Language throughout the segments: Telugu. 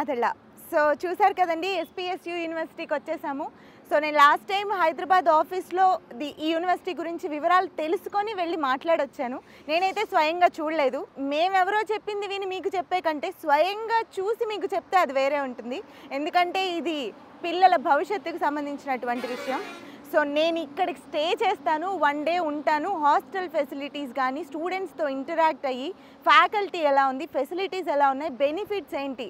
మాతళ్ళ. సో చూసారు కదండి, ఎస్పీఎస్యు యూనివర్సిటీకి వచ్చేసాము. సో నేను లాస్ట్ టైం హైదరాబాద్ ఆఫీస్లో ఈ యూనివర్సిటీ గురించి వివరాలు తెలుసుకొని వెళ్ళి మాట్లాడొచ్చాను. నేనైతే స్వయంగా చూడలేదు. మేమెవరో చెప్పింది విని మీకు చెప్పే కంటే స్వయంగా చూసి మీకు చెప్తే అది వేరే ఉంటుంది. ఎందుకంటే ఇది పిల్లల భవిష్యత్తుకు సంబంధించినటువంటి విషయం. సో నేను ఇక్కడికి స్టే చేస్తాను, 1 డే ఉంటాను. హాస్టల్ ఫెసిలిటీస్ కానీ, స్టూడెంట్స్తో ఇంటరాక్ట్ అయ్యి ఫ్యాకల్టీ ఎలా ఉంది, ఫెసిలిటీస్ ఎలా ఉన్నాయి, బెనిఫిట్స్ ఏంటి,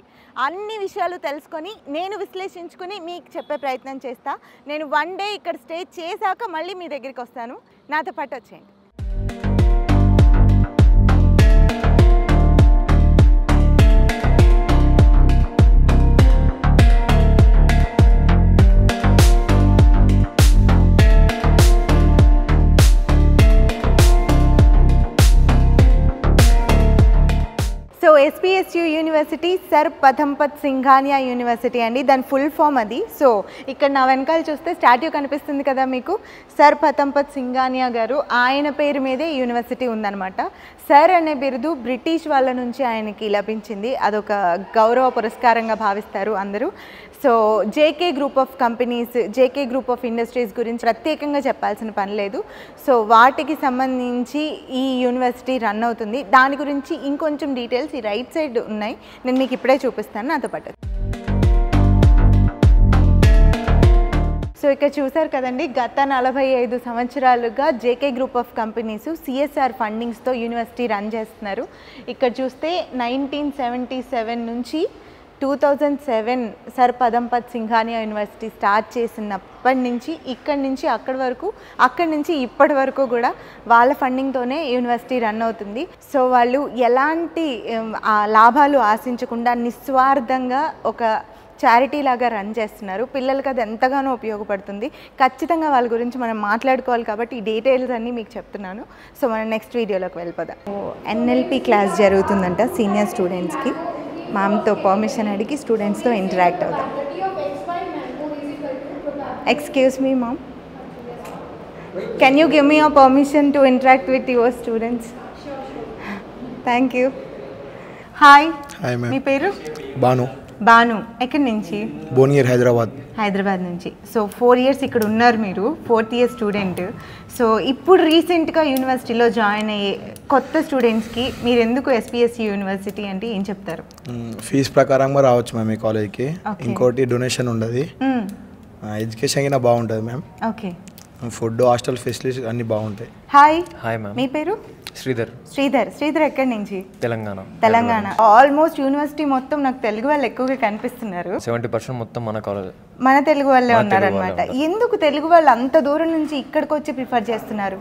అన్ని విషయాలు తెలుసుకొని నేను విశ్లేషించుకొని మీకు చెప్పే ప్రయత్నం చేస్తా. నేను 1 డే ఇక్కడ స్టే చేశాక మళ్ళీ మీ దగ్గరికి వస్తాను. నాతో పాటు వచ్చేయండి. So SPSU university sir Padampat Singhania university అండి, దాని ఫుల్ ఫామ్ అది. సో ఇక్కడ నా వెనకాల చూస్తే స్టాట్యూ కనిపిస్తుంది కదా మీకు, సర్ పథంపత్ సింఘానియా గారు, ఆయన పేరు మీదే యూనివర్సిటీ ఉందన్నమాట. సర్ అనే బిరుదు బ్రిటిష్ వాళ్ళ నుంచి ఆయనకి లభించింది. అదొక గౌరవ పురస్కారంగా భావిస్తారు అందరూ. So JK group of companies, JK group of industries గురించి ప్రత్యేకంగా చెప్పాల్సిన పని లేదు. సో వాటికి సంబంధించి ఈ యూనివర్సిటీ రన్ అవుతుంది. దాని గురించి ఇంకొంచెం డీటెయిల్స్ ఈ రైట్ సైడ్ ఉన్నాయి, నేను మీకు ఇప్పుడే చూపిస్తాను, నాతో పాటు. సో ఇక్కడ చూసారు కదండి, గత 45 సంవత్సరాలుగా JK group of companies CSR ఫండింగ్స్తో యూనివర్సిటీ రన్ చేస్తున్నారు. ఇక్కడ చూస్తే 1977 నుంచి 2007 sir Padampat Singhania university start చేసినప్పటి నుంచి ఇక్కడి నుంచి అక్కడి వరకు, అక్కడి నుంచి ఇప్పటి వరకు కూడా వాళ్ళ ఫండింగ్తోనే యూనివర్సిటీ రన్ అవుతుంది. సో వాళ్ళు ఎలాంటి లాభాలు ఆశించకుండా నిస్వార్థంగా ఒక చారిటీ లాగా రన్ చేస్తున్నారు. పిల్లలకి అది ఎంతగానో ఉపయోగపడుతుంది. ఖచ్చితంగా వాళ్ళ గురించి మనం మాట్లాడుకోవాలి కాబట్టి ఈ డీటెయిల్స్ అన్నీ మీకు చెప్తున్నాను. సో మనం నెక్స్ట్ వీడియోలోకి వెళ్ళిపోదాం. ఎన్ఎల్పి క్లాస్ జరుగుతుందంట సీనియర్ స్టూడెంట్స్కి. మ్యామ్తో పర్మిషన్ అడిగి స్టూడెంట్స్తో ఇంటరాక్ట్ అవుదాం. Excuse me ma'am, can you give me your permission to interact with your students? Thank you. Hi. Hi ma'am. మీ పేరు? బాను. బాను. ఎక్కడి నుంచి? భువనగిరి, హైదరాబాద్. హైదరాబాద్ నుంచి. సో 4 years ఇక్కడ ఉన్నారు మీరు, 4th year స్టూడెంట్. సో ఇప్పుడు రీసెంట్గా యూనివర్సిటీలో జాయిన్ అయ్యే కొత్త స్టూడెంట్స్కి మీరు ఎందుకు ఎస్పీఎస్యు యూనివర్సిటీ అంటే ఏం చెప్తారు? ఫీజు ప్రకారంగా రావచ్చు మ్యామ్ ఈ కాలేజ్కి. ఇంకోటి డొనేషన్ ఉండదు, ఎడ్యుకేషన్ అయినా బాగుంటుంది ma'am. Okay. Food, hostel facilities అన్నీ బాగుంటాయి. హాయ్. Hi ma'am. మీ పేరు? శ్రీధర్. శ్రీధర్ ఎక్కడి నుంచి? తెలంగాణ. ఆల్మోస్ట్ యూనివర్సిటీ మొత్తం నాకు తెలుగు వాళ్ళు ఎక్కువగా కనిపిస్తున్నారు. 70% మొత్తం మన కాలేజ్, మన తెలుగు వాళ్ళే ఉన్నారనమాట. ఎందుకు తెలుగు వాళ్ళు అంత దూరం నుంచి ఇక్కడికి వచ్చి ప్రిఫర్ చేస్తున్నారు?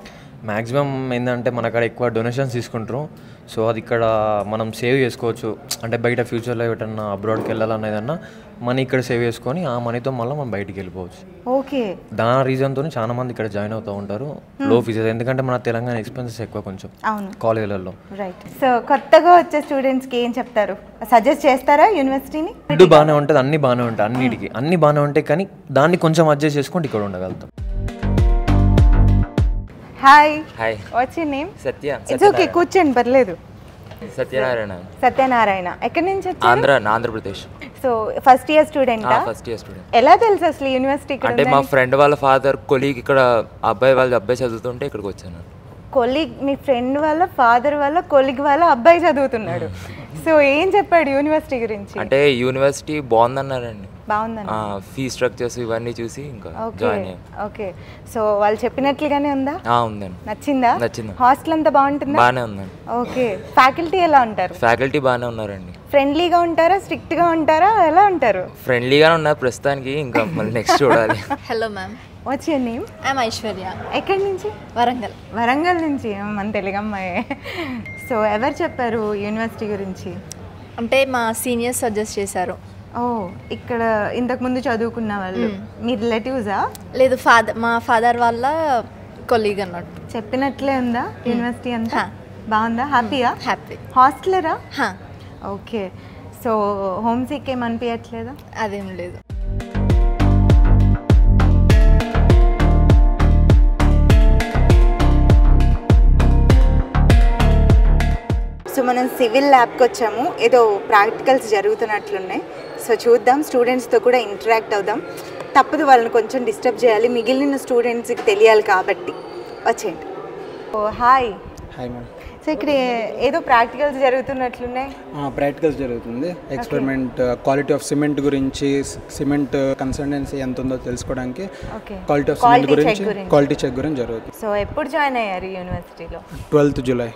మ్యాక్సిమం ఏంటంటే మన కాడ ఎక్కువ డొనేషన్స్ తీసుకుంటారు. సో అది ఇక్కడ మనం సేవ్ చేసుకోవచ్చు. అంటే బయట ఫ్యూచర్లో ఎటన్నా అబ్రాడ్కి వెళ్ళాలన్నా ఏదన్నా మనీ ఇక్కడ సేవ్ చేసుకొని ఆ మనీతో మళ్ళీ మనం బయటికి వెళ్ళిపోవచ్చు. ఓకే. దాని రీజన్తో చాలా మంది ఇక్కడ జాయిన్ అవుతూ ఉంటారు. లో ఫీజెస్, ఎందుకంటే మన తెలంగాణ ఎక్స్పెన్సెస్ ఎక్కువ కొంచెం కాలేజీలలో. రైట్. సో కొత్తగా వచ్చే స్టూడెంట్స్కి ఏం చెప్తారు? సజెస్ట్ చేస్తారా యూనివర్సిటీని? ఫుడ్ బాగానే ఉంటుంది, అన్ని బాగానే ఉంటాయి, అన్ని బాగానే ఉంటాయి. కానీ దాన్ని కొంచెం అడ్జస్ట్ చేసుకుంటే ఇక్కడ ఉండగలుగుతాం. Hi. Hi. What's your name? Satya. It's okay, కూర్చోండి, పర్లేదు. సత్యనారాయణ. ఎక్కడి నుంచి వచ్చారు? Andhra Pradesh. So first year student. First year student. ఎలా తెలుసు అసలు యూనివర్సిటీ? అంటే మా ఫ్రెండ్ వాళ్ళ ఫాదర్ కొలీగ్ ఇక్కడ అబ్బాయి చదువుతుంటే ఇక్కడికి వచ్చాను. కొలీగ్? మీ ఫ్రెండ్ వాళ్ళ ఫాదర్ వాళ్ళ కొలీగ్ వాళ్ళ అబ్బాయి చదువుతున్నాడు. సో ఏం చెప్పాడు యూనివర్సిటీ గురించి? అంటే యూనివర్సిటీ బాగుందన్నారండి. బాగుందండి. ఫీ స్ట్రక్చర్స్ ఇవన్నీ చూసి ఇంకా జాయిన్ అయ్యాం. ఓకే. సో వాళ్ళు చెప్పినట్లుగానే ఉందా? ఉందండి. నచ్చిందా? నచ్చింది. హాస్టల్ అంతా బాగుంటుందా? బాగానే ఉందండి. ఓకే. ఫ్యాకల్టీ ఎలా ఉంటారు? ఫ్యాకల్టీ బాగానే ఉన్నారండి. ఫ్రెండ్లీగా ఉంటారా, స్ట్రిక్ట్ గా ఉంటారా, ఎలా ఉంటారు? ఫ్రెండ్లీగానే ఉన్నారు ప్రస్తుతానికి, ఇంకా మళ్ళీ నెక్స్ట్ చూడాలి. Hello ma'am. What's your name? I'm Aishwarya. ఎక్కడి నుంచి? వరంగల్. వరంగల్ నుంచి. మన తెలుగు అమ్మాయే. సో ఎవరు చెప్పారు యూనివర్సిటీ గురించి? అంటే మా సీనియర్స్ సజెస్ట్ చేశారు. ఓ, ఇక్కడ ఇంతకుముందు చదువుకున్న వాళ్ళు మీ రిలేటివ్సా? లేదు, మా ఫాదర్ వాళ్ళ కొలీగ్ అన్నట్టు. చెప్పినట్లే ఉందా యూనివర్సిటీ అంతా? బాగుందా? హ్యాపీయా? హ్యాపీ. హాస్టలరా? ఓకే. సో హోమ్ సిక్ ఏం అనిపించట్లేదా? అదేం లేదు. సో మనం సివిల్ ల్యాబ్కి వచ్చాము. ఏదో ప్రాక్టికల్స్ జరుగుతున్నట్లున్నాయి. సో చూద్దాం, స్టూడెంట్స్తో కూడా ఇంటరాక్ట్ అవుదాం. తప్పదు, వాళ్ళని కొంచెం డిస్టర్బ్ చేయాలి, మిగిలిన స్టూడెంట్స్కి తెలియాలి కాబట్టి. వచ్చేయండి. ఓ హాయ్. Hi ma'am. సో ఇక్కడ ఏదో ప్రాక్టికల్స్ జరుగుతున్నట్లున్నాయి. ప్రాక్టికల్స్ జరుగుతుంది. ఎక్స్పెరిమెంట్ క్వాలిటీ ఆఫ్ సిమెంట్ గురించి, సిమెంట్ కన్సల్టెన్సీ ఎంత ఉందో తెలుసుకోవడానికి క్వాలిటీ ఆఫ్ సిమెంట్ గురించి, క్వాలిటీ చెక్ గురించి జరుగుతుంది. సో ఎప్పుడు జాయిన్ అయ్యారు యూనివర్సిటీలో? 12th July.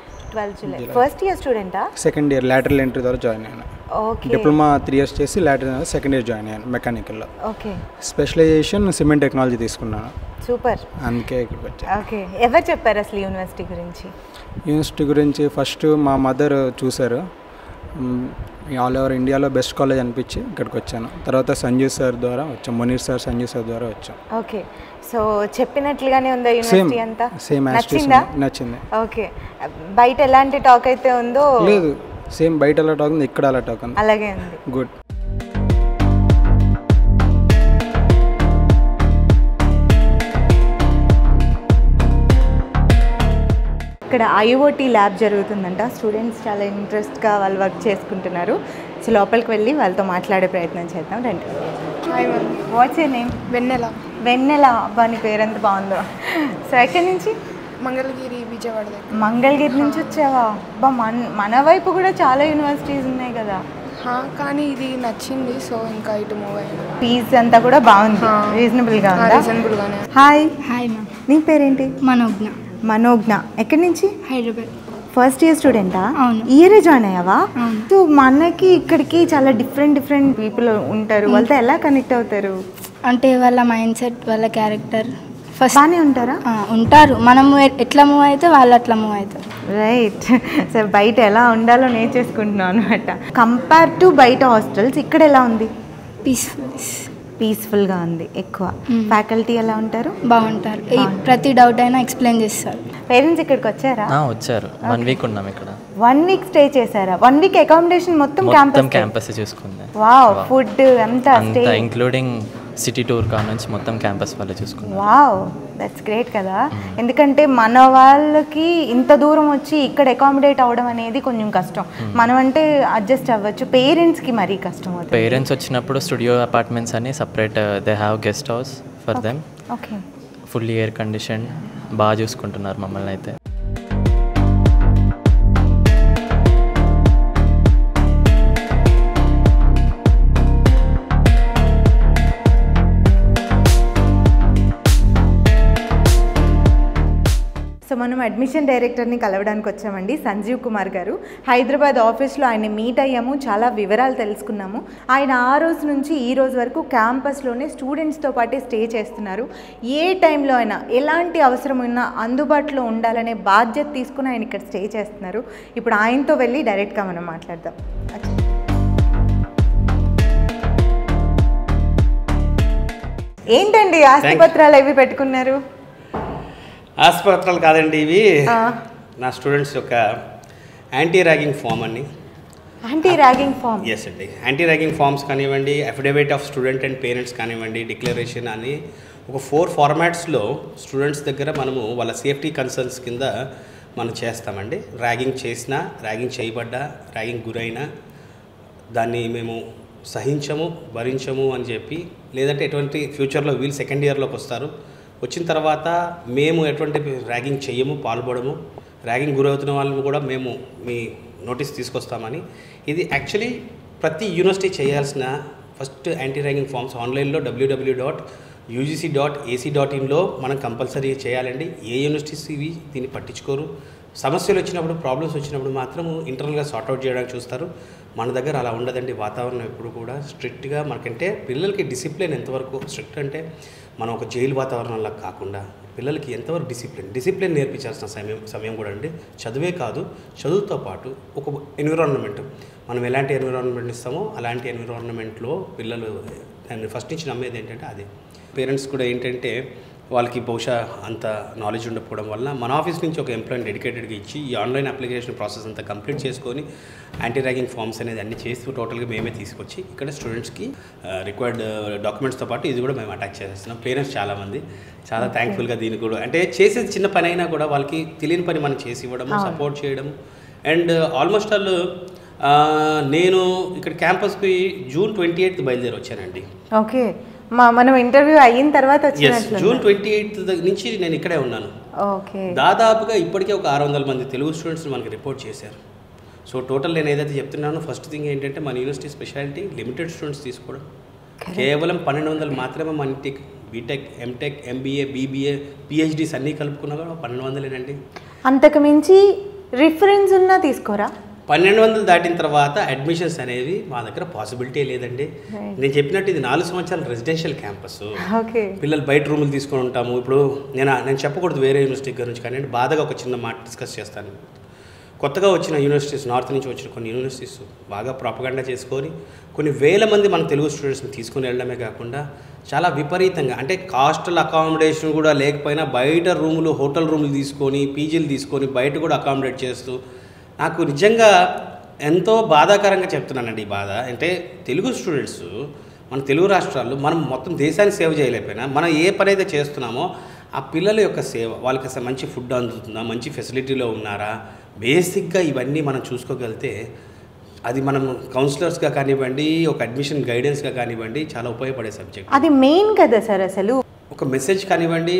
ఫస్ట్ ఇయర్ స్టూడెంటా? సెకండ్ ఇయర్ లాటరల్ ఎంట్రీ ద్వారా జాయిన్ అయ్యాను. ఓకే. డిప్లొమా 3 years చేసి లాటరల్ సెకండ్ ఇయర్ జాయిన్ అయ్యాను మెకానికల్లో. ఓకే. స్పెషలైజేషన్ సిమెంట్ టెక్నాలజీ తీసుకున్నాను. సూపర్. అందుకే ఇక్కడికి వచ్చాను. ఓకే. ఎవరు చెప్పారు అసలు యూనివర్సిటీ గురించి? యూనివర్సిటీ గురించి ఫస్ట్ మా మదర్ చూశారు. ఆల్ ఓవర్ ఇండియాలో బెస్ట్ కాలేజ్ అనిపించి ఇక్కడికి వచ్చాను. తర్వాత సంజీవ్ సార్ ద్వారా వచ్చాం, మునీర్ సార్, సంజీవ్ సార్ ద్వారా వచ్చాం. ఓకే. సో చెప్పినట్లుగానే ఉందా యూనివర్సిటీ అంతా? సేమ్ నచ్చిందా? నచ్చింది. ఓకే. బయట ఎలాంటి టాక్ అయితే ఉందో లేదు, సేమ్ బయట అలా టాక్ ఉంది, ఇక్కడ అలా టాక్ ఉంది. అలాగే ఉంది. గుడ్. ఇక్కడ IoT ల్యాబ్ జరుగుతుందంట. స్టూడెంట్స్ చాలా ఇంట్రెస్ట్గా వాళ్ళు వర్క్ చేసుకుంటున్నారు. సో లోపలికి వెళ్ళి వాళ్ళతో మాట్లాడే ప్రయత్నం చేద్దాం. రండి. Hi ma'am. What's your name? Vennela. Vennela. అబ్బా, నీ పేరు ఎంత బాగుందో. సో ఎక్కడి నుంచి? మంగళగిరి, విజయవాడ దగ్గర. మంగళగిరి నుంచి వచ్చావా? అబ్బా, మన వైపు కూడా చాలా యూనివర్సిటీస్ ఉన్నాయి కదా. కానీ ఇది నచ్చింది, సో ఇంకా ఇటు మూవ్ అయ్యాను. ఫీజ్ అంతా కూడా బాగుంది, రీజనబుల్గా ఉందా? రీజనబుల్గానే. హాయ్. Hi ma'am. నీ పేరేంటి? మనోజ్ఞ. మనోజ్ఞ. ఎక్కడి నుంచి? హైదరాబాద్. ఫస్ట్ ఇయర్ స్టూడెంటా? అవును. ఇయరే జాయిన్ అయ్యావా? అవును. సో మనకి ఇక్కడికి చాలా డిఫరెంట్ పీపుల్ ఉంటారు, వాళ్ళతో ఎలా కనెక్ట్ అవుతారు? అంటే వాళ్ళ మైండ్ సెట్, వాళ్ళ క్యారెక్టర్ ఫస్ట్ బాగానే ఉంటారా? ఉంటారు. మనము ఎట్లా మూవ్ అయితే వాళ్ళు అట్లా మూవ్ అవుతారు. రైట్. సో బయట ఎలా ఉండాలో నేర్చేసుకుంటున్నాను అనమాట. కంపేర్ టు బయట హాస్టల్స్ ఇక్కడ ఎలా ఉంది? పీస్ఫుల్గా ఉంది. ఎక్కువ ఫ్యాకల్టీ ఎలా ఉంటారు? బాగుంటారు. ప్రతి డౌట్ అయినా ఎక్స్ప్లెయిన్ చేస్తారు. పేరెంట్స్ ఇక్కడికి వచ్చారా? వచ్చారు. 1 week ఉన్నాం ఇక్కడ. 1 week స్టే చేశారా? 1 week అకామిడేషన్ మొత్తం క్యాంపస్ చూసుకుంది. వావ్. ఫుడ్ అంతా ఇంక్లూడింగ్ సిటీ టూర్ కా నుంచి మొత్తం క్యాంపస్ వాళ్ళే చూసుకున్నారు. వావ్, దట్స్ గ్రేట్ కదా. ఎందుకంటే మన వాళ్ళకి ఇంత దూరం వచ్చి ఇక్కడ అకామిడేట్ అవ్వడం అనేది కొంచెం కష్టం. మనం అంటే అడ్జస్ట్ అవ్వచ్చు, పేరెంట్స్కి మరీ కష్టం అవుతుంది. పేరెంట్స్ వచ్చినప్పుడు స్టూడియో అపార్ట్మెంట్స్ అని separate they have guest house for them. Okay. Fully air condition, బాగా చూసుకుంటున్నారు మమ్మల్ని అయితే. సో మనం అడ్మిషన్ డైరెక్టర్ని కలవడానికి వచ్చామండి, సంజీవ్ కుమార్ గారు. హైదరాబాద్ ఆఫీస్లో ఆయన మీట్ అయ్యాము, చాలా వివరాలు తెలుసుకున్నాము. ఆయన ఆ రోజు నుంచి ఈ రోజు వరకు క్యాంపస్లోనే స్టూడెంట్స్తో పాటే స్టే చేస్తున్నారు. ఏ టైంలో అయినా ఎలాంటి అవసరం ఉన్నా అందుబాటులో ఉండాలనే బాధ్యత తీసుకుని ఆయన ఇక్కడ స్టే చేస్తున్నారు. ఇప్పుడు ఆయనతో వెళ్ళి డైరెక్ట్గా మనం మాట్లాడదాం. ఏంటండి ఆస్తిపత్రాలు ఇవి పెట్టుకున్నారు? ఆస్పత్రాలు కాదండి, ఇవి నా స్టూడెంట్స్ యొక్క యాంటీ ర్యాగింగ్ ఫామ్ అని. Anti ragging form? ఎస్ అండి. యాంటీ ర్యాగింగ్ ఫామ్స్ కానివ్వండి, affidavit of student and parents కానివ్వండి, డిక్లరేషన్ అని ఒక 4 ఫార్మాట్స్లో స్టూడెంట్స్ దగ్గర మనము వాళ్ళ సేఫ్టీ కన్సర్న్స్ కింద మనం చేస్తామండి. ర్యాగింగ్ చేసినా, ర్యాగింగ్ చేయబడ్డా, ర్యాగింగ్ గురైనా దాన్ని మేము సహించము, భరించము అని చెప్పి, లేదంటే ఎటువంటి ఫ్యూచర్లో వీళ్ళు సెకండ్ ఇయర్లోకి వస్తారు, వచ్చిన తర్వాత మేము ఎటువంటి ర్యాగింగ్ చేయము, పాల్పడము, ర్యాగింగ్ గురవుతున్న వాళ్ళని కూడా మేము మీ నోటీస్ తీసుకొస్తామని. ఇది యాక్చువల్లీ ప్రతి యూనివర్సిటీ చేయాల్సిన ఫస్ట్ యాంటీ ర్యాగింగ్ ఫామ్స్ ఆన్లైన్లో www.ugc.ac.in మనం కంపల్సరీ చేయాలండి. ఏ యూనివర్సిటీస్ ఇవి దీన్ని పట్టించుకోరు. సమస్యలు వచ్చినప్పుడు, ప్రాబ్లమ్స్ వచ్చినప్పుడు మాత్రము ఇంటర్నల్గా సార్ట్అవుట్ చేయడానికి చూస్తారు. మన దగ్గర అలా ఉండదండి. వాతావరణం ఎప్పుడు కూడా స్ట్రిక్ట్గా, మనకంటే పిల్లలకి డిసిప్లిన్ ఎంతవరకు స్ట్రిక్ట్ అంటే మనం ఒక జైలు వాతావరణంలా కాకుండా పిల్లలకి ఎంతవరకు డిసిప్లిన్ నేర్పించాల్సిన సమయం కూడా అండి. చదువే కాదు, చదువుతో పాటు ఒక ఎన్విరాన్మెంట్, మనం ఎలాంటి ఎన్విరాన్మెంట్ ఇస్తామో అలాంటి ఎన్విరాన్మెంట్లో పిల్లలు ఫస్ట్ నుంచి నమ్మేది ఏంటంటే అదే. పేరెంట్స్ కూడా ఏంటంటే వాళ్ళకి బహుశా అంత నాలెడ్జ్ ఉండకపోవడం వల్ల మన ఆఫీస్ నుంచి ఒక ఎంప్లాయీని డెడికేటెడ్గా ఇచ్చి ఈ ఆన్లైన్ అప్లికేషన్ ప్రాసెస్ అంతా కంప్లీట్ చేసుకొని యాంటీ ర్యాగింగ్ ఫామ్స్ అనేది అన్ని చేస్తూ టోటల్గా మేమే తీసుకొచ్చి ఇక్కడ స్టూడెంట్స్కి రిక్వైర్డ్ డాక్యుమెంట్స్తో పాటు ఇది కూడా మేము అటాచ్ చేసేస్తున్నాం. పేరెంట్స్ చాలామంది చాలా థ్యాంక్ఫుల్గా దీన్ని కూడా, అంటే చేసేది చిన్న పని అయినా కూడా వాళ్ళకి తెలియని పని మనం చేసి ఇవ్వడము, సపోర్ట్ చేయడము. అండ్ ఆల్మోస్ట్ ఆల్ నేను ఇక్కడ క్యాంపస్కి జూన్ 28 బయలుదేరి వచ్చానండి. ఓకే, మనం ఇంటర్వ్యూ అయిన తర్వాత వచ్చినట్లు. జూన్ 28 నుంచి నేను ఇక్కడే ఉన్నాను. ఓకే, దాదాపుగా ఇప్పటికే ఒక 600 మంది తెలుగు స్టూడెంట్స్ మనకి రిపోర్ట్ చేశారు. సో టోటల్ నేను ఏదైతే చెప్తున్నానో ఫస్ట్ థింగ్ ఏంటంటే మన యూనివర్సిటీ స్పెషాలిటీ లిమిటెడ్ స్టూడెంట్స్ తీసుకోవడం. కేవలం 1200 మాత్రమే మన BTech, MTech, MBA, BBA, PhDs అన్నీ కలుపుకున్నా కూడా 1200ఏనండి. అంతకు మించి రిఫరెన్స్ ఉన్నా తీసుకోరా? 1200 దాటిన తర్వాత అడ్మిషన్స్ అనేవి మా దగ్గర పాసిబిలిటీ లేదండి. నేను చెప్పినట్టు ఇది 4 సంవత్సరాల రెసిడెన్షియల్ క్యాంపస్. పిల్లలు బయట రూములు తీసుకొని ఉంటాము. ఇప్పుడు నేను చెప్పకూడదు వేరే యూనివర్సిటీ గురించి, కానీ బాధగా ఒక చిన్న మాట డిస్కస్ చేస్తాను. కొత్తగా వచ్చిన యూనివర్సిటీస్, నార్త్ నుంచి వచ్చిన కొన్ని యూనివర్సిటీస్ బాగా ప్రాపగండా చేసుకొని కొన్ని వేల మంది మన తెలుగు స్టూడెంట్స్ని తీసుకుని వెళ్ళడమే కాకుండా చాలా విపరీతంగా, అంటే హాస్టల్ అకామిడేషన్ కూడా లేకపోయినా బయట రూములు, హోటల్ రూములు తీసుకొని, పీజీలు తీసుకొని బయట కూడా అకామిడేట్ చేస్తూ, నాకు నిజంగా ఎంతో బాధాకరంగా చెప్తున్నానండి. ఈ బాధ అంటే తెలుగు స్టూడెంట్స్ మన తెలుగు రాష్ట్రాల్లో మనం మొత్తం దేశాన్ని సేవ చేయలేకపోయినా మనం ఏ పని అయితే చేస్తున్నామో ఆ పిల్లల యొక్క సేవ, వాళ్ళకి అసలు మంచి ఫుడ్ అందుతుందా, మంచి ఫెసిలిటీలో ఉన్నారా, బేసిక్గా ఇవన్నీ మనం చూసుకోగలిగితే అది మనం కౌన్సిలర్స్గా కానివ్వండి, ఒక అడ్మిషన్ గైడెన్స్గా కానివ్వండి చాలా ఉపయోగపడే సబ్జెక్ట్. అది మెయిన్ కదా సార్. అసలు ఒక మెసేజ్ కానివ్వండి,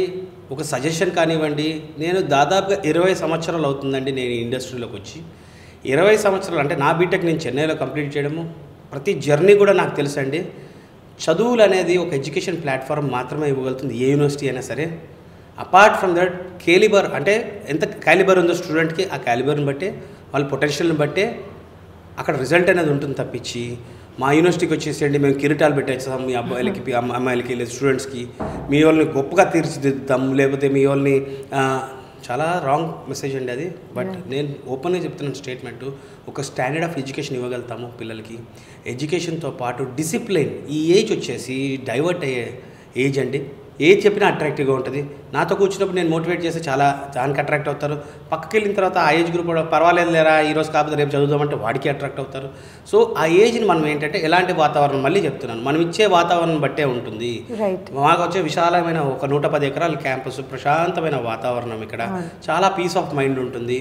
ఒక సజెషన్ కానివ్వండి. నేను దాదాపుగా 20 సంవత్సరాలు అవుతుందండి నేను ఈ ఇండస్ట్రీలోకి వచ్చి. 20 సంవత్సరాలు అంటే నా బీటెక్ నేను చెన్నైలో కంప్లీట్ చేయడము, ప్రతి జర్నీ కూడా నాకు తెలుసండి. చదువులు అనేది ఒక ఎడ్యుకేషన్ ప్లాట్ఫామ్ మాత్రమే ఇవ్వగలుగుతుంది ఏ యూనివర్సిటీ అయినా సరే. అపార్ట్ ఫ్రమ్ దట్ కేలిబర్, అంటే ఎంత క్యాలిబర్ ఉందో స్టూడెంట్కి ఆ క్యాలిబర్ని బట్టే, వాళ్ళ పొటెన్షియల్ని బట్టే అక్కడ రిజల్ట్ అనేది ఉంటుంది తప్పించి మా యూనివర్సిటీకి వచ్చేసేయండి మేము కిరీటాలు పెట్టేస్తాం మీ అబ్బాయిలకి, అమ్మాయిలకి, లేదా స్టూడెంట్స్కి, మీ వాళ్ళని గొప్పగా తీర్చిదిద్దాం, లేకపోతే మీ వాళ్ళని, చాలా రాంగ్ మెసేజ్ అండి అది. బట్ నేను ఓపెన్గా చెప్తున్నాను స్టేట్మెంటు, ఒక స్టాండర్డ్ ఆఫ్ ఎడ్యుకేషన్ ఇవ్వగలుగుతాము పిల్లలకి. ఎడ్యుకేషన్తో పాటు డిసిప్లిన్, ఈ ఏజ్ వచ్చేసి డైవర్ట్ అయ్యే ఏజ్ అండి. ఏది చెప్పినా అట్రాక్టివ్గా ఉంటుంది. నాతో కూర్చున్నప్పుడు నేను మోటివేట్ చేస్తే చాలా దానికి అట్రాక్ట్ అవుతారు. పక్కకి వెళ్ళిన తర్వాత ఆ ఏజ్ గ్రూప్ కూడా పర్వాలేదు లేరా ఈరోజు కాకపోతే రేపు చదువుదామంటే వాడికి అట్రాక్ట్ అవుతారు. సో ఆ ఏజ్ని మనం ఏంటంటే ఎలాంటి వాతావరణం, మళ్ళీ చెప్తున్నాను, మనం ఇచ్చే వాతావరణం బట్టే ఉంటుంది. మాకు వచ్చే విశాలమైన ఒక 110 ఎకరాల క్యాంపస్, ప్రశాంతమైన వాతావరణం, ఇక్కడ చాలా పీస్ ఆఫ్ మైండ్ ఉంటుంది.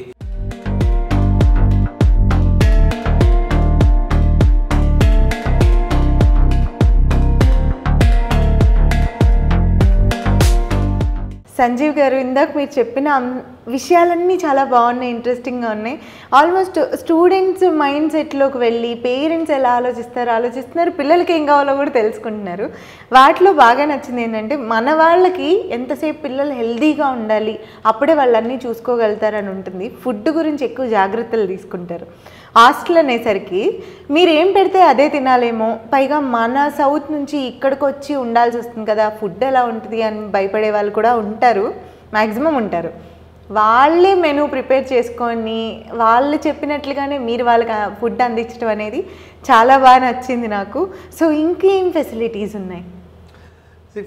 సంజీవ్ గారు, ఇందాక మీరు చెప్పిన విషయాలన్నీ చాలా బాగున్నాయి, ఇంట్రెస్టింగ్గా ఉన్నాయి. ఆల్మోస్ట్ స్టూడెంట్స్ మైండ్ సెట్లోకి వెళ్ళి పేరెంట్స్ ఎలా ఆలోచిస్తున్నారు, పిల్లలకి ఏం కావాలో కూడా తెలుసుకుంటున్నారు. వాటిలో బాగా నచ్చింది ఏంటంటే మన వాళ్ళకి ఎంతసేపు పిల్లలు హెల్దీగా ఉండాలి, అప్పుడే వాళ్ళన్నీ చూసుకోగలుగుతారని ఉంటుంది. ఫుడ్ గురించి ఎక్కువ జాగ్రత్తలు తీసుకుంటారు. హాస్టల్ అనేసరికి మీరు ఏం పెడితే అదే తినాలేమో, పైగా మన సౌత్ నుంచి ఇక్కడికి వచ్చి ఉండాల్సి వస్తుంది కదా, ఫుడ్ ఎలా ఉంటుంది అని భయపడే వాళ్ళు కూడా ఉంటారు, మ్యాక్సిమం ఉంటారు. వాళ్ళే మెనూ ప్రిపేర్ చేసుకొని వాళ్ళు చెప్పినట్లుగానే మీరు వాళ్ళకి ఫుడ్ అందించడం అనేది చాలా బాగా నచ్చింది నాకు. సో ఇంకేం ఫెసిలిటీస్ ఉన్నాయి?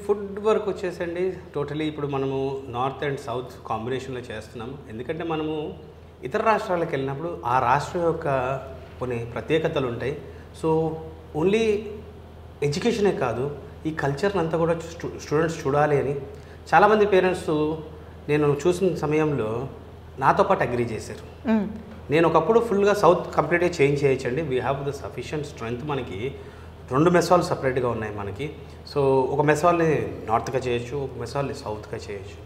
ఫుడ్ వరకు వచ్చేసండి టోటలీ ఇప్పుడు మనము నార్త్ అండ్ సౌత్ కాంబినేషన్లో చేస్తున్నాము. ఎందుకంటే మనము ఇతర రాష్ట్రాలకు వెళ్ళినప్పుడు ఆ రాష్ట్రం యొక్క కొన్ని ప్రత్యేకతలు ఉంటాయి. సో ఓన్లీ ఎడ్యుకేషనే కాదు, ఈ కల్చర్ని అంతా కూడా స్టూడెంట్స్ చూడాలి అని చాలామంది పేరెంట్స్ నేను చూసిన సమయంలో నాతో పాటు అగ్రీ చేశారు. నేను ఒకప్పుడు ఫుల్గా సౌత్ కంప్లీట్గా చేంజ్ చేయొచ్చండి. We have the sufficient strength. మనకి 2 మెస్ హాల్స్ సపరేట్గా ఉన్నాయి మనకి. సో ఒక మెస్ హాల్ని నార్త్గా చేయొచ్చు, ఒక మెస్ హాల్ని సౌత్గా చేయొచ్చు.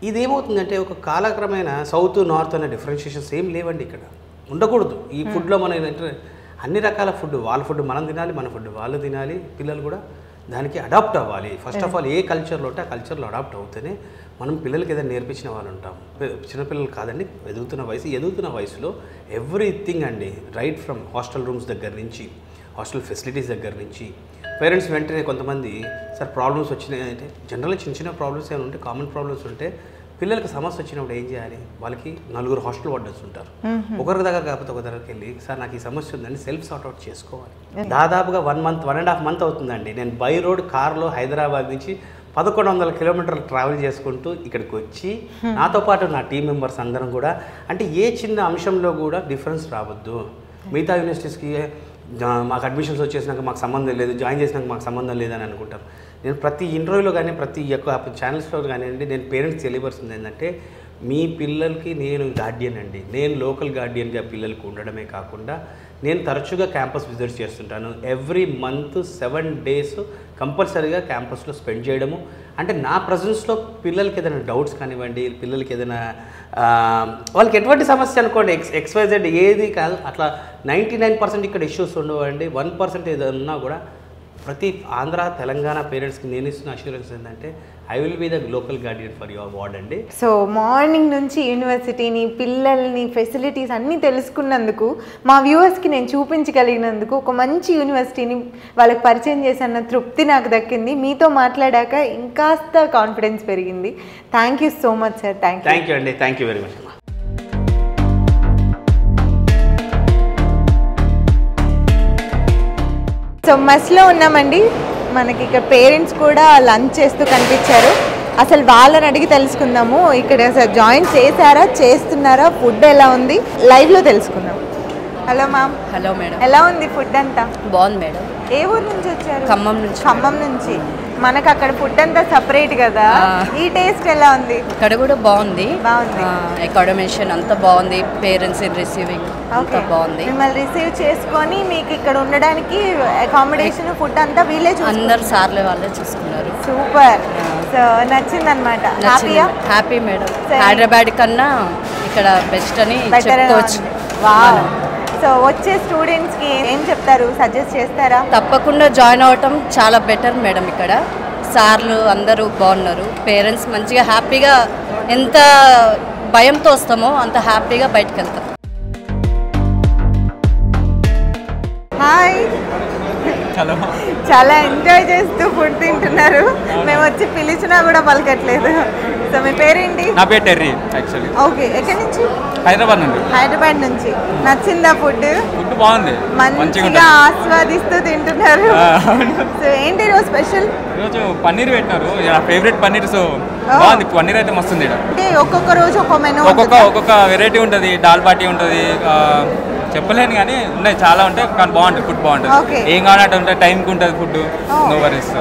ఇదేమవుతుందంటే ఒక కాలక్రమేణ సౌత్ నార్త్ అనే డిఫరెన్షియేషన్స్ ఏం లేవండి, ఇక్కడ ఉండకూడదు. ఈ ఫుడ్లో మనం ఏంటంటే అన్ని రకాల ఫుడ్, వాళ్ళ ఫుడ్ మనం తినాలి, మన ఫుడ్ వాళ్ళు తినాలి, పిల్లలు కూడా దానికి అడాప్ట్ అవ్వాలి. ఫస్ట్ ఆఫ్ ఆల్ ఏ కల్చర్లో ఉంటే ఆ కల్చర్లో అడాప్ట్ అవుతేనే మనం పిల్లలకి ఏదైనా నేర్పించిన వాళ్ళు ఉంటాం. చిన్నపిల్లలు కాదండి, ఎదుగుతున్న వయసులో ఎవ్రీథింగ్ అండి, రైట్ ఫ్రమ్ హాస్టల్ రూమ్స్ దగ్గర నుంచి, హాస్టల్ ఫెసిలిటీస్ దగ్గర నుంచి, పేరెంట్స్ వెంటనే కొంతమంది సార్ ప్రాబ్లమ్స్ వచ్చినాయి అంటే, జనరల్గా చిన్న ప్రాబ్లమ్స్ ఏమైనా ఉంటే, కామన్ ప్రాబ్లమ్స్ ఉంటే పిల్లలకి సమస్య వచ్చినప్పుడు ఏం చేయాలి, వాళ్ళకి 4 హాస్టల్ వార్డెన్స్ ఉంటారు. ఒకరి దగ్గర కాకపోతే ఒక దగ్గరికి వెళ్ళి సార్ నాకు ఈ సమస్య ఉందని సెల్ఫ్ సార్ట్అవుట్ చేసుకోవాలి. దాదాపుగా 1.5 మంత్ అవుతుందండి నేను బై రోడ్ కార్లో హైదరాబాద్ నుంచి 1100 కిలోమీటర్లు ట్రావెల్ చేసుకుంటూ ఇక్కడికి వచ్చి నాతో పాటు నా టీం మెంబర్స్ అందరం కూడా, అంటే ఏ చిన్న అంశంలో కూడా డిఫరెన్స్ రావద్దు. మిగతా యూనివర్సిటీస్కి మాకు అడ్మిషన్స్ వచ్చేసినాక మాకు సంబంధం లేదు, జాయిన్ చేసినాక మాకు సంబంధం లేదని అనుకుంటారు. నేను ప్రతి ఇంటర్వ్యూలో కానీ ప్రతి యొక్క ఛానల్స్లో కానివ్వండి నేను పేరెంట్స్ తెలియపరుస్తుంది ఏంటంటే మీ పిల్లలకి నేను గార్డియన్ అండి. నేను లోకల్ గార్డియన్గా పిల్లలకు ఉండడమే కాకుండా నేను తరచుగా క్యాంపస్ విజిట్ చేస్తుంటాను. ఎవ్రీ మంత్ 7 days కంపల్సరీగా క్యాంపస్లో స్పెండ్ చేయడము. అంటే నా ప్రజెన్స్లో పిల్లలకి ఏదైనా డౌట్స్ కానివ్వండి, పిల్లలకి ఏదైనా వాళ్ళకి ఎటువంటి సమస్య అనుకోండి, XYZ ఏది కాదు, అట్లా 99% ఇక్కడ ఇష్యూస్ ఉండవండి. 1% ఏదన్నా కూడా ప్రతి ఆంధ్ర తెలంగాణ పేరెంట్స్కి నేను ఇస్తున్న అష్యూరెన్స్ ఏంటంటే I will be the local guardian for your ward అండి. సో మార్నింగ్ నుంచి యూనివర్సిటీని, పిల్లల్ని, ఫెసిలిటీస్ అన్నీ తెలుసుకున్నందుకు, మా వ్యూవర్స్కి నేను చూపించగలిగినందుకు, ఒక మంచి యూనివర్సిటీని వాళ్ళకి పరిచయం చేసిన తృప్తి నాకు దక్కింది. మీతో మాట్లాడాక ఇంకాస్త కాన్ఫిడెన్స్ పెరిగింది. Thank you so much sir. Thank you అండి. Thank you very much. So మెస్లో ఉన్నామండి. మనకి ఇక్కడ పేరెంట్స్ కూడా లంచ్ చేస్తూ కనిపించారు. అసలు వాళ్ళని అడిగి తెలుసుకుందాము. ఇక్కడ అసలు జాయిన్ చేశారా, చేస్తున్నారా, ఫుడ్ ఎలా ఉంది, లైవ్లో తెలుసుకుందాం. Hello ma'am. Hello madam. ఎలా ఉంది ఫుడ్ అంతా? బాగుంది మేడం. ఏ ఊరు నుంచి వచ్చారు? ఖమ్మం నుంచి. ఖమ్మం నుంచి. మనకు అక్కడ ఫుడ్ అంతా సపరేట్ కదా, ఈ టేస్ట్ ఎలా ఉంది? ఇక్కడ కూడా బాగుంది. బాగుంది. అకామిడేషన్ అంతా బాగుంది. పేరెంట్స్ రిసీవింగ్ అంతా బాగుంది. మిమ్మల్ని రిసీవ్ చేసుకొని మీకు ఇక్కడ ఉండడానికి అకామిడేషన్, ఫుడ్ అంతా వీళ్ళే చూసుకున్నారు? అందరు సార్లు వాళ్ళే చూసుకున్నారు. సూపర్. సో నచ్చిందనమాట. హ్యాపీయా? Happy madam. హైదరాబాద్ కన్నా ఇక్కడ బెస్ట్ అని చెప్పుకోవచ్చు. వావ్. సో వచ్చే స్టూడెంట్స్కి ఏం చెప్తారు, సజెస్ట్ చేస్తారా? తప్పకుండా జాయిన్ అవ్వటం చాలా బెటర్ మేడం. ఇక్కడ సార్లు అందరూ బాగున్నారు. పేరెంట్స్ మంచిగా హ్యాపీగా, ఎంత భయంతో వస్తామో అంత హ్యాపీగా బయటకు వెళ్తాం. హాయ్. హలో. చాలా ఎంజాయ్ చేస్తూ ఫుడ్ తింటున్నారు. మేము వచ్చి పిలిచినా కూడా పలకట్లేదు. సో మీ పేరేంటి? నా పేరు టెర్రీ యాక్చువల్లీ. ఓకే. ఎక్కడి నుంచి? హైదరాబాద్ నుండి. హైదరాబాద్ నుంచి. నచ్చిందా ఫుడ్? ఫుడ్ బాగుంది, మంచిగా ఆస్వాదిస్తూ తింటున్నారు. సో ఏంటి ఈరోజు స్పెషల్? ఈరోజు పన్నీర్ పెట్టినారు, నా ఫేవరెట్ పన్నీర్. సో బాగుంది, పన్నీర్ అయితే మస్తుంది. అంటే ఒక్కొక్క రోజు ఒక్కొక్క మెనూ, ఒక్కొక్క వెరైటీ ఉంటుంది. దాల్ బాటీ ఉంటుంది, చెప్పలేను కానీ ఉన్నాయి, చాలా ఉంటాయి. కానీ బాగుంటుంది, ఫుడ్ బాగుంటుంది. ఏం కావాలంటే ఉంటుంది, టైంకి ఉంటుంది food. No worries.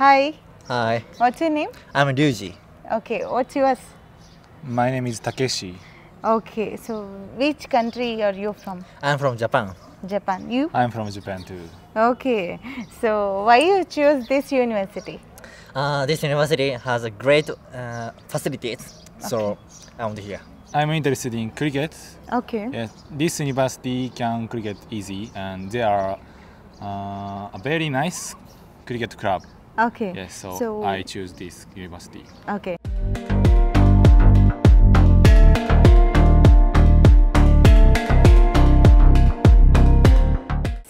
Hi. Hi. What's your name? I'm Ryuji. Okay. What's yours? My name is Takeshi. Okay. So which country are you from? I'm from Japan. Japan. You? I'm from Japan too. Okay. So why you choose this university? This university has a great facilities. So I'm here. I'm interested in cricket. Okay. Yes, this university can cricket easy, and they are a very nice cricket club. Okay. Yes, so I choose this university. Okay.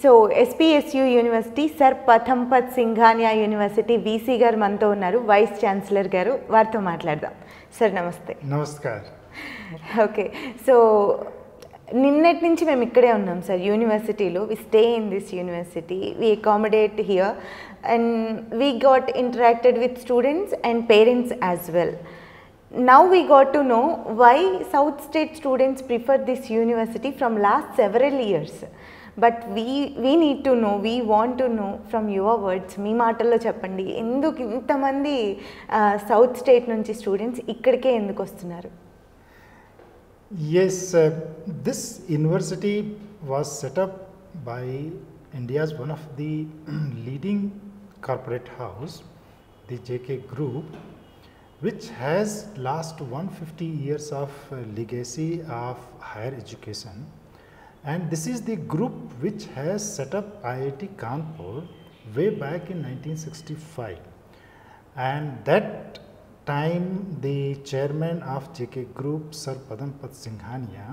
So SPSU university sir Padampat Singhania university VC గారు మనతో ఉన్నారు, వైస్ ఛాన్సలర్ గారు, వారితో మాట్లాడదాం. సార్ నమస్తే. నమస్కారం. ఓకే, సో నిన్నటి నుంచి మేము ఇక్కడే ఉన్నాం సార్ యూనివర్సిటీలో. We stay in this university, we accommodate here and we got interacted with students and parents as well. Now we got to know why South State students prefer this university from last several years. But we need to know, we want to know from your words, మీ మాటల్లో చెప్పండి, ఎందుకు ఇంతమంది సౌత్ స్టేట్ నుంచి స్టూడెంట్స్ ఇక్కడికే ఎందుకు వస్తున్నారు? Yes, this university was set up by India's one of the leading corporate house, the JK Group, which has last 150 years of legacy of higher education, and this is the group which has set up IIT Kanpur way back in 1965, and that time the chairman of JK Group, Sir Padampat Singhania,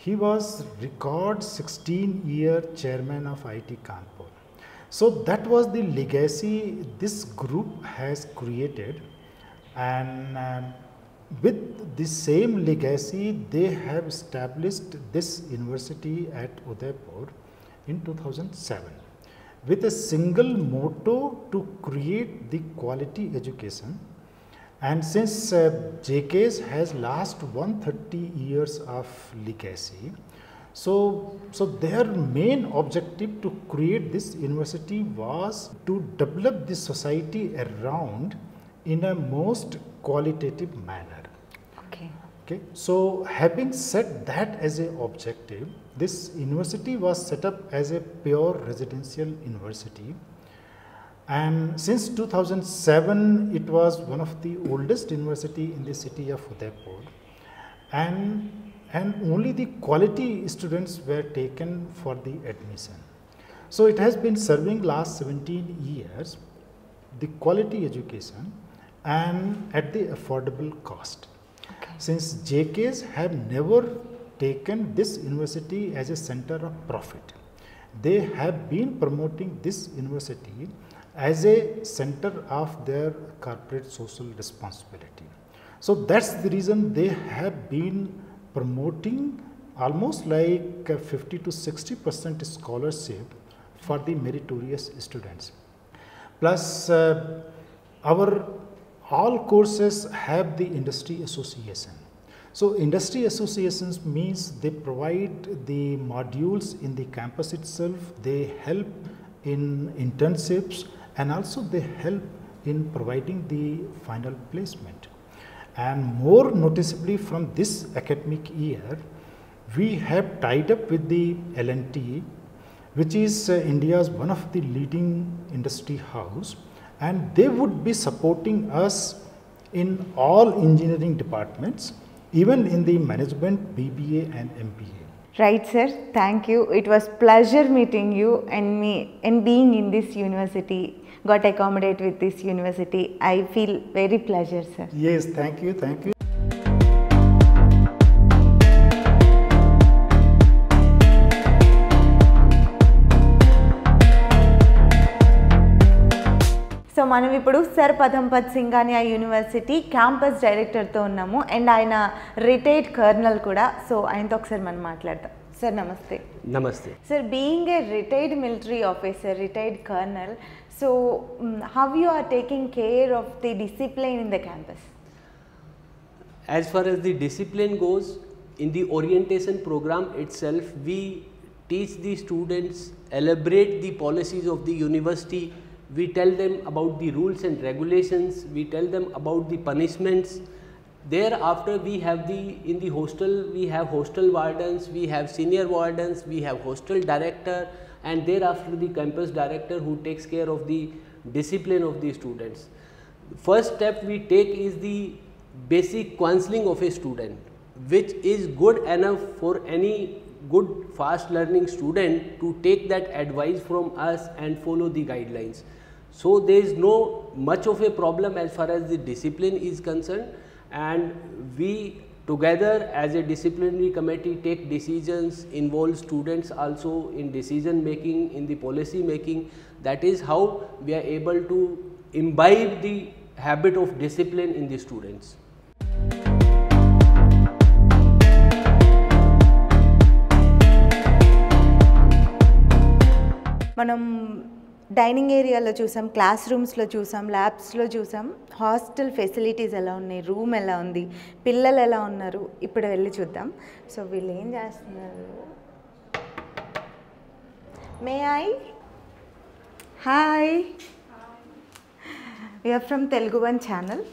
he was record 16-year chairman of IIT Kanpur. So that was the legacy this group has created. And with the same legacy, they have established this university at Udaipur in 2007 with a single motto to create the quality education. And since JK's has last 130 years of legacy, so their main objective to create this university was to develop the society around in a most qualitative manner. Okay. So having set that as a objective, this university was set up as a pure residential university, and since 2007 it was one of the oldest university in the city of Udaipur, and only the quality students were taken for the admission. So it has been serving last 17 years the quality education and at the affordable cost. Since JKs have never taken this university as a center of profit, they have been promoting this university as a center of their corporate social responsibility. So that's the reason they have been promoting almost like 50 to 60% scholarship for the meritorious students. Plus our all courses have the industry association. So industry associations means they provide the modules in the campus itself, they help in internships, and also they help in providing the final placement. And more noticeably from this academic year, we have tied up with the L&T, which is India's one of the leading industry house, and they would be supporting us in all engineering departments, even in the management, BBA and MBA. Right, sir. Thank you. It was pleasure meeting you and me and being in this university. Got accommodate with this university. I feel very pleasure, sir. Yes, thank you. Thank you. So మనం ఇప్పుడు sir Padampat Singhania university campus డైరెక్టర్తో ఉన్నాము, అండ్ ఆయన రిటైర్డ్ కర్నల్ కూడా. సో ఆయనతో ఒకసారి మనం మాట్లాడదాం. సార్ నమస్తే. నమస్తే sir. Being a retired military officer, retired colonel, so how you are taking care of the discipline in the campus? As far as the discipline goes, in the orientation program itself, we teach the students, elaborate the policies of the university. We tell them about the rules and regulations, we tell them about the punishments. Thereafter we have in the hostel, we have hostel wardens, we have senior wardens, we have hostel director, and thereafter the campus director who takes care of the discipline of the students. First step we take is the basic counseling of a student, which is good enough for any good fast learning student to take that advice from us and follow the guidelines. So there is no much of a problem as far as the discipline is concerned, and we together as a disciplinary committee take decisions, involve students also in decision making, in the policy making. That is how we are able to imbibe the habit of discipline in the students. మనం డైనింగ్ ఏరియాలో చూసాం, క్లాస్ రూమ్స్లో చూసాం, ల్యాబ్స్లో చూసాం. హాస్టల్ ఫెసిలిటీస్ ఎలా ఉన్నాయి, రూమ్ ఎలా ఉంది, పిల్లలు ఎలా ఉన్నారు, ఇప్పుడు వెళ్ళి చూద్దాం. సో వీళ్ళు ఏం చేస్తున్నారు? May I hi, we are from Telugu one channel.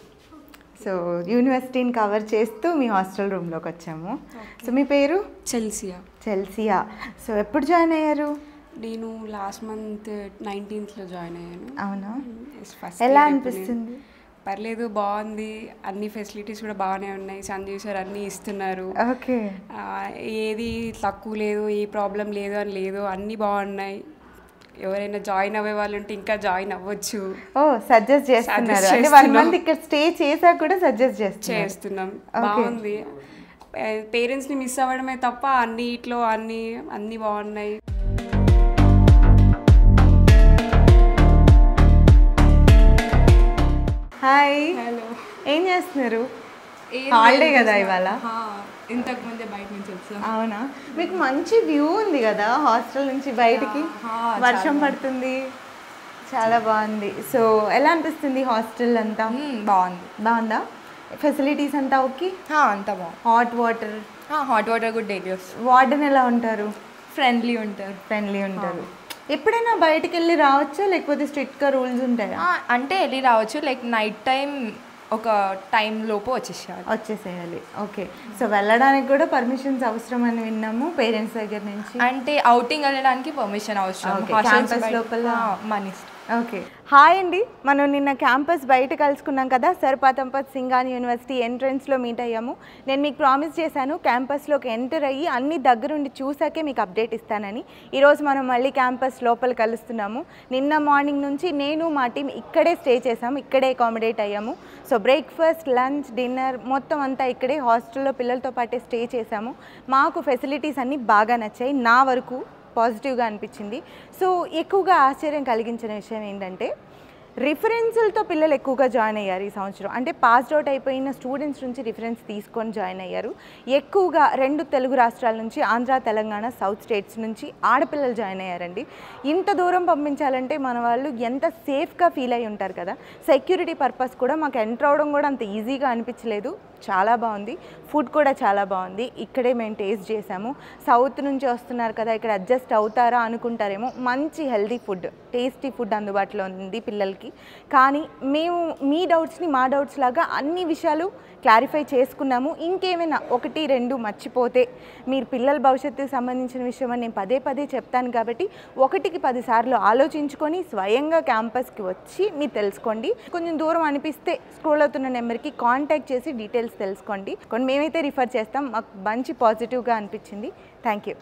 So యూనివర్సిటీని కవర్ చేస్తూ మీ హాస్టల్ రూమ్లోకి వచ్చాము. సో మీ పేరు? చెల్సియా. చెల్సియా. సో ఎప్పుడు జాయిన్ అయ్యారు? నేను లాస్ట్ మంత్ 19th జాయిన్ అయ్యాను. అవునా? ఫస్ట్ ఎలా అనిపిస్తుంది? పర్లేదు, బాగుంది. అన్ని ఫెసిలిటీస్ కూడా బాగానే ఉన్నాయి. సంజీవ్ సార్ అన్నీ ఇస్తున్నారు. ఓకే. ఏది తక్కువ లేదు, ఏ ప్రాబ్లం లేదు అని లేదు, అన్నీ బాగున్నాయి. ఎవరైనా జాయిన్ అవ్వే వాళ్ళు ఉంటే ఇంకా జాయిన్ అవ్వచ్చు. ఓ, సజెస్ట్ చేస్తున్నారు. అంటే 1 month ఇక్కడ స్టే చేసాక కూడా సజెస్ట్ చేస్తున్నాం. బాగుంది. పేరెంట్స్ని మిస్ అవ్వడమే తప్ప అన్నిట్లో అన్నీ బాగున్నాయి. హాయ్. హలో. ఏం చేస్తున్నారు? హాలిడే కదా ఇవాళ? ఇంతకు ముందే బయట నుంచి వచ్చాను. అవునా? మీకు మంచి వ్యూ ఉంది కదా హాస్టల్ నుంచి బయటికి, వర్షం పడుతుంది, చాలా బాగుంది. సో ఎలా అనిపిస్తుంది హాస్టల్ అంతా? బాగుందా? ఫెసిలిటీస్ అంతా ఓకే? అంతా బాగుంది. Hot water? హాట్ వాటర్ కూడా డైలీ వస్తుంది. వార్డెన్ ఎలా ఉంటారు? ఫ్రెండ్లీ ఉంటారు. ఎప్పుడైనా బయటికి వెళ్ళి రావచ్చా, లేకపోతే స్ట్రిక్ట్గా రూల్స్ ఉంటాయా? అంటే వెళ్ళి రావచ్చు, లైక్ నైట్ టైం ఒక టైం లోపు వచ్చేసేయాలి. ఓకే. సో వెళ్ళడానికి కూడా పర్మిషన్స్ అవసరం అని విన్నాము పేరెంట్స్ దగ్గర నుంచి. అంటే అవుటింగ్ వెళ్ళడానికి పర్మిషన్ అవసరం. క్యాంపస్ లోపల మనీ. ఓకే. హాయ్ అండి, మనం నిన్న క్యాంపస్ బయట కలుసుకున్నాం కదా, సర్ పతంపత్ సింఘాన్ యూనివర్సిటీ ఎంట్రన్స్లో మీట్ అయ్యాము. నేను మీకు ప్రామిస్ చేశాను క్యాంపస్లోకి ఎంటర్ అయ్యి అన్ని దగ్గరుండి చూసాకే మీకు అప్డేట్ ఇస్తానని. ఈరోజు మనం మళ్ళీ క్యాంపస్ లోపల కలుస్తున్నాము. నిన్న మార్నింగ్ నుంచి నేను మా టీం ఇక్కడే స్టే చేసాము, ఇక్కడే అకామిడేట్ అయ్యాము. సో బ్రేక్ఫాస్ట్, లంచ్, డిన్నర్ మొత్తం అంతా ఇక్కడే హాస్టల్లో పిల్లలతో పాటే స్టే చేసాము. మాకు ఫెసిలిటీస్ అన్నీ బాగా నచ్చాయి, నా వరకు పాజిటివ్గా అనిపించింది. సో ఎక్కువగా ఆశ్చర్యం కలిగించిన విషయం ఏంటంటే రిఫరెన్సులతో పిల్లలు ఎక్కువగా జాయిన్ అయ్యారు ఈ సంవత్సరం. అంటే పాస్డ్ అవుట్ అయిపోయిన స్టూడెంట్స్ నుంచి రిఫరెన్స్ తీసుకొని జాయిన్ అయ్యారు. ఎక్కువగా 2 తెలుగు రాష్ట్రాల నుంచి, ఆంధ్ర, తెలంగాణ, సౌత్ స్టేట్స్ నుంచి ఆడపిల్లలు జాయిన్ అయ్యారండి. ఇంత దూరం పంపించాలంటే మన వాళ్ళు ఎంత సేఫ్గా ఫీల్ అయి ఉంటారు కదా. సెక్యూరిటీ పర్పస్ కూడా మాకు ఎంటర్ అవడం కూడా అంత ఈజీగా అనిపించలేదు, చాలా బాగుంది. ఫుడ్ కూడా చాలా బాగుంది, ఇక్కడే మేము టేస్ట్ చేసాము. సౌత్ నుంచి వస్తున్నారు కదా, ఇక్కడ అడ్జస్ట్ అవుతారా అనుకుంటారేమో, మంచి హెల్దీ ఫుడ్, టేస్టీ ఫుడ్ అందుబాటులో ఉంది పిల్లలకి. కానీ మేము మీ డౌట్స్ని మా డౌట్స్ లాగా అన్ని విషయాలు క్లారిఫై చేసుకున్నాము. ఇంకేమైనా 1-2 మర్చిపోతే మీరు పిల్లల భవిష్యత్తుకు సంబంధించిన విషయం అని నేను పదే చెప్తాను కాబట్టి 1కి 10 సార్లు ఆలోచించుకొని స్వయంగా క్యాంపస్కి వచ్చి మీరు తెలుసుకోండి. కొంచెం దూరం అనిపిస్తే స్క్రోల్ అవుతున్న నెంబర్కి కాంటాక్ట్ చేసి డీటెయిల్స్ తెలుసుకోండి. మేమైతే రిఫర్ చేస్తాం, మాకు మంచి పాజిటివ్గా అనిపించింది. Thank you.